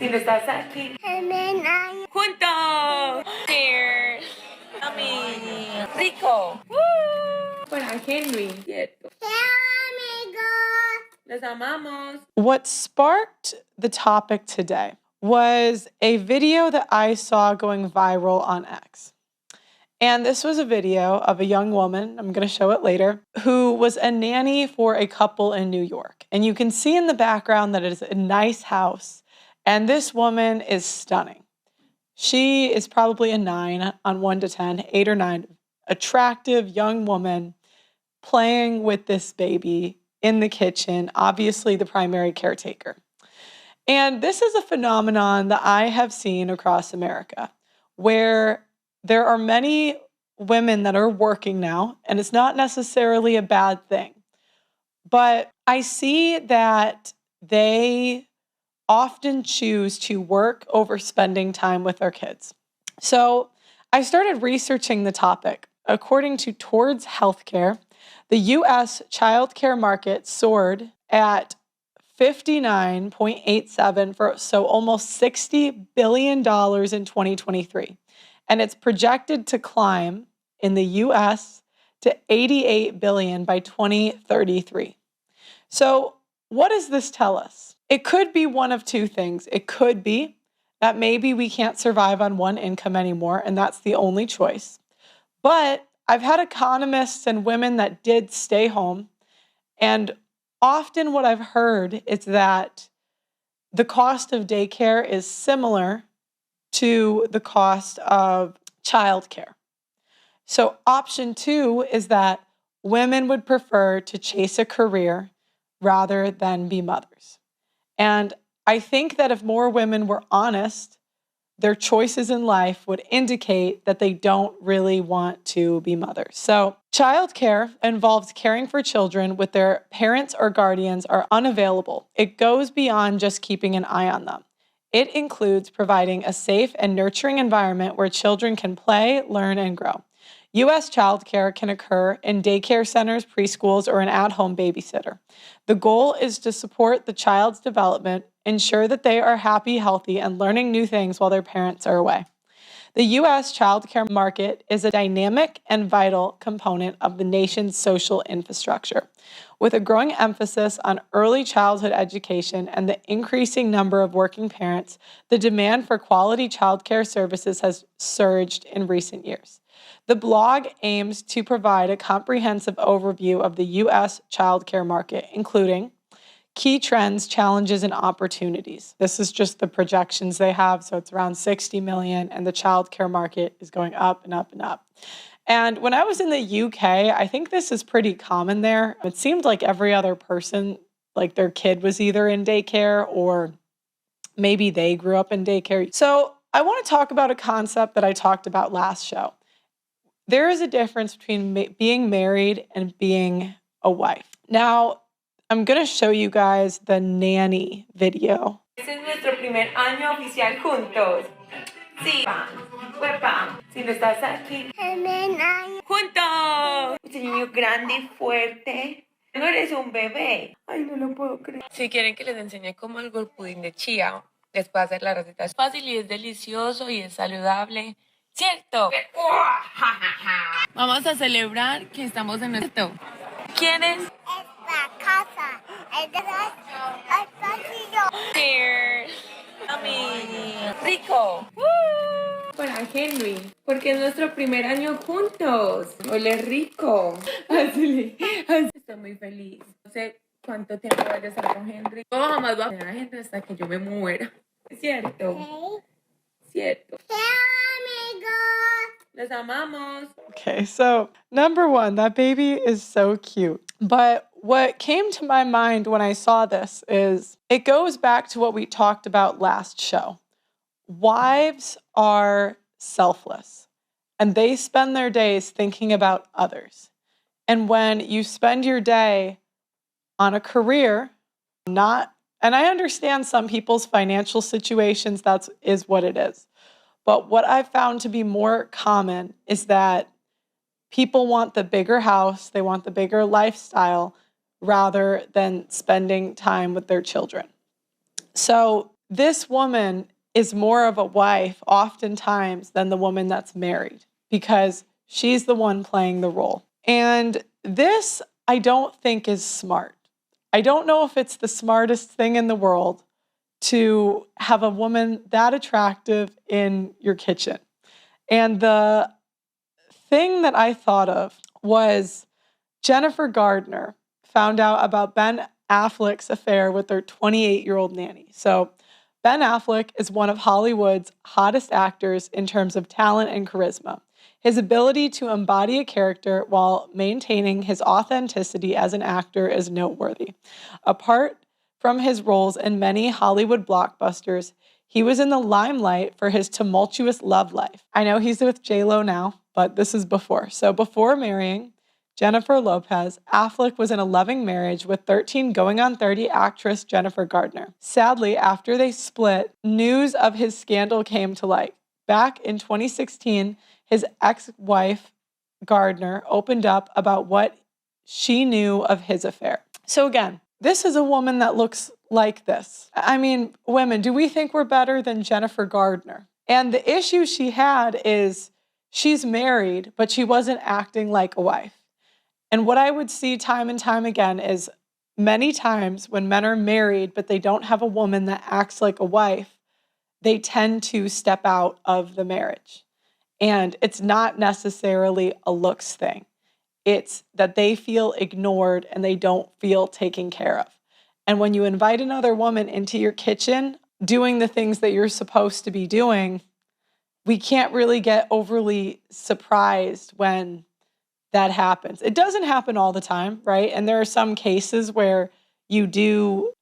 Si no estás aquí. Juntos. Cheers. Yummy. Rico. Woo. Para Henry. Cierto. Los amamos. What sparked the topic today was a video that I saw going viral on X. And this was a video of a young woman, I'm going to show it later, who was a nanny for a couple in New York. And you can see in the background that it is a nice house. And this woman is stunning. She is probably a 9 on 1 to 10, 8 or 9, attractive young woman playing with this baby in the kitchen, obviously the primary caretaker. And this is a phenomenon that I have seen across America, where there are many women that are working now, and it's not necessarily a bad thing. But I see that they often choose to work over spending time with their kids. So I started researching the topic. According to Towards Healthcare, the U.S. childcare market soared at 59.87 for almost $60 billion in 2023. And it's projected to climb in the U.S. to $88 billion by 2033. So what does this tell us? It could be one of two things. It could be that maybe we can't survive on one income anymore, and that's the only choice. But I've had economists and women that did stay home, and often what I've heard is that the cost of daycare is similar to the cost of childcare. So option 2 is that women would prefer to chase a career rather than be mothers. And I think that if more women were honest, their choices in life would indicate that they don't really want to be mothers. So childcare involves caring for children with their parents or guardians are unavailable. It goes beyond just keeping an eye on them. It includes providing a safe and nurturing environment where children can play, learn, and grow. U.S. childcare can occur in daycare centers, preschools, or an at-home babysitter. The goal is to support the child's development, ensure that they are happy, healthy, and learning new things while their parents are away. The U.S. childcare market is a dynamic and vital component of the nation's social infrastructure. With a growing emphasis on early childhood education and the increasing number of working parents, the demand for quality childcare services has surged in recent years. The blog aims to provide a comprehensive overview of the U.S. childcare market, including key trends, challenges, and opportunities. This is just the projections they have, so it's around 60 million, and the childcare market is going up and up and up. And when I was in the UK, I think this is pretty common there. It seemed like every other person, like their kid was either in daycare or maybe they grew up in daycare. So I want to talk about a concept that I talked about last show. There is a difference between being married and being a wife. Now, I'm going to show you guys the Nanny video. Este es nuestro primer año oficial juntos. Sí, pam, pam. Si no estás aquí. Juntos. Ese niño grande y fuerte. No eres un bebé. Ay, no lo puedo creer. Si quieren que les enseñe cómo el pudín de chía, les puedo hacer la receta. Es fácil y es delicioso y es saludable. ¿Cierto? Vamos a celebrar que estamos en nuestro. ¿Quién es? La casa. El pasillo. Cheers. Yummy. Rico. Para Henry, porque es nuestro primer año juntos. Huele rico. Así. Estoy muy feliz. No sé cuánto tiempo voy a estar con Henry. No, jamás voy a ver a Henry hasta que yo me muera. ¿Cierto? Cierto. Los amamos. Okay, so number one, that baby is so cute. But what came to my mind when I saw this is it goes back to what we talked about last show. Wives are selfless, and they spend their days thinking about others. And when you spend your day on a career, and I understand some people's financial situations, that is what it is. But what I've found to be more common is that people want the bigger house, they want the bigger lifestyle rather than spending time with their children. So this woman is more of a wife oftentimes than the woman that's married because she's the one playing the role. And this, I don't think, is smart. I don't know if it's the smartest thing in the world to have a woman that attractive in your kitchen. And the thing that I thought of was Jennifer Garner found out about Ben Affleck's affair with their 28-year-old nanny. So Ben Affleck is one of Hollywood's hottest actors in terms of talent and charisma. His ability to embody a character while maintaining his authenticity as an actor is noteworthy. Apart from his roles in many Hollywood blockbusters, he was in the limelight for his tumultuous love life. I know he's with J-Lo now, but this is before. So before marrying Jennifer Lopez, Affleck was in a loving marriage with 13 going on 30 actress Jennifer Garner. Sadly, after they split, news of his scandal came to light. Back in 2016, his ex-wife, Gardner, opened up about what she knew of his affair. So again, this is a woman that looks like this. I mean, women, do we think we're better than Jennifer Gardner? And the issue she had is she's married, but she wasn't acting like a wife. And what I would see time and time again is many times when men are married, but they don't have a woman that acts like a wife, they tend to step out of the marriage. And it's not necessarily a looks thing. It's that they feel ignored and they don't feel taken care of. And when you invite another woman into your kitchen, doing the things that you're supposed to be doing, we can't really get overly surprised when that happens. It doesn't happen all the time, right? And there are some cases where you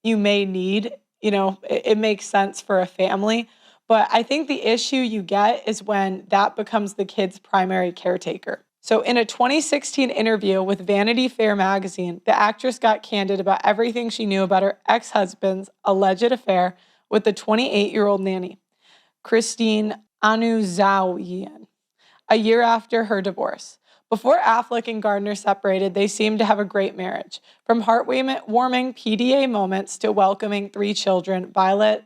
may need, it makes sense for a family. But I think the issue you get is when that becomes the kid's primary caretaker. So in a 2016 interview with Vanity Fair magazine, the actress got candid about everything she knew about her ex-husband's alleged affair with the 28-year-old nanny, Christine Anuzawian, a year after her divorce. Before Affleck and Gardner separated, they seemed to have a great marriage. From heartwarming PDA moments to welcoming 3 children, Violet,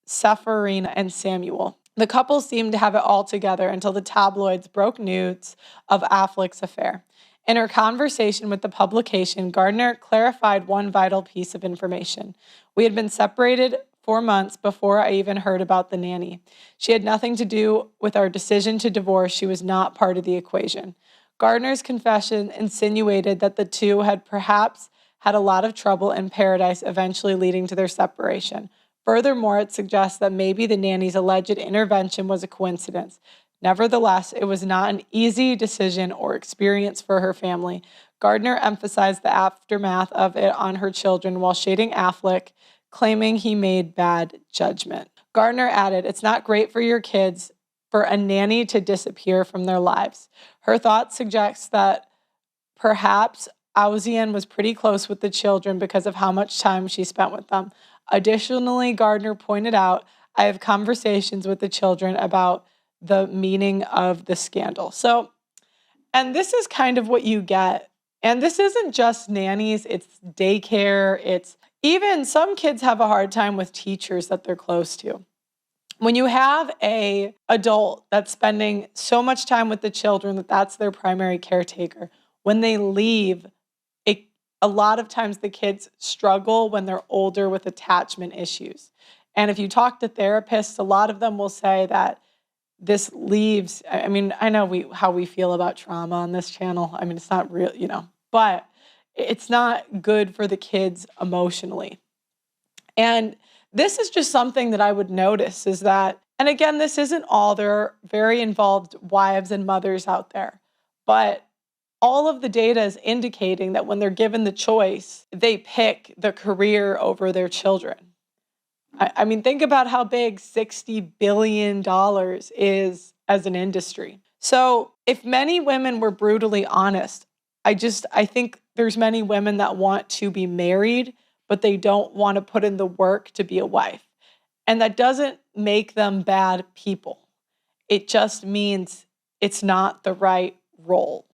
Sephirina, and Samuel. The couple seemed to have it all together until the tabloids broke news of Affleck's affair. In her conversation with the publication, Gardner clarified one vital piece of information. We had been separated 4 months before I even heard about the nanny. She had nothing to do with our decision to divorce. She was not part of the equation. Gardner's confession insinuated that the two had perhaps had a lot of trouble in paradise, eventually leading to their separation. Furthermore, it suggests that maybe the nanny's alleged intervention was a coincidence. Nevertheless, it was not an easy decision or experience for her family. Gardner emphasized the aftermath of it on her children while shading Affleck, claiming he made bad judgment. Gardner added, "It's not great for your kids for a nanny to disappear from their lives." Her thought suggests that perhaps Auzian was pretty close with the children because of how much time she spent with them. Additionally, Gardner pointed out, I have conversations with the children about the meaning of the scandal. So, and this is kind of what you get. And this isn't just nannies, it's daycare. It's even some kids have a hard time with teachers that they're close to. When you have an adult that's spending so much time with the children that that's their primary caretaker, when they leave, a lot of times the kids struggle when they're older with attachment issues. And if you talk to therapists, a lot of them will say that this leaves, I mean, I know how we feel about trauma on this channel. I mean, it's not real, but it's not good for the kids emotionally. And this is just something that I would notice is that, and again, this isn't all, there are very involved wives and mothers out there, but all of the data is indicating that when they're given the choice, they pick the career over their children. I mean, think about how big $60 billion is as an industry. So if many women were brutally honest, I think there's many women that want to be married, but they don't want to put in the work to be a wife. And that doesn't make them bad people. It just means it's not the right role.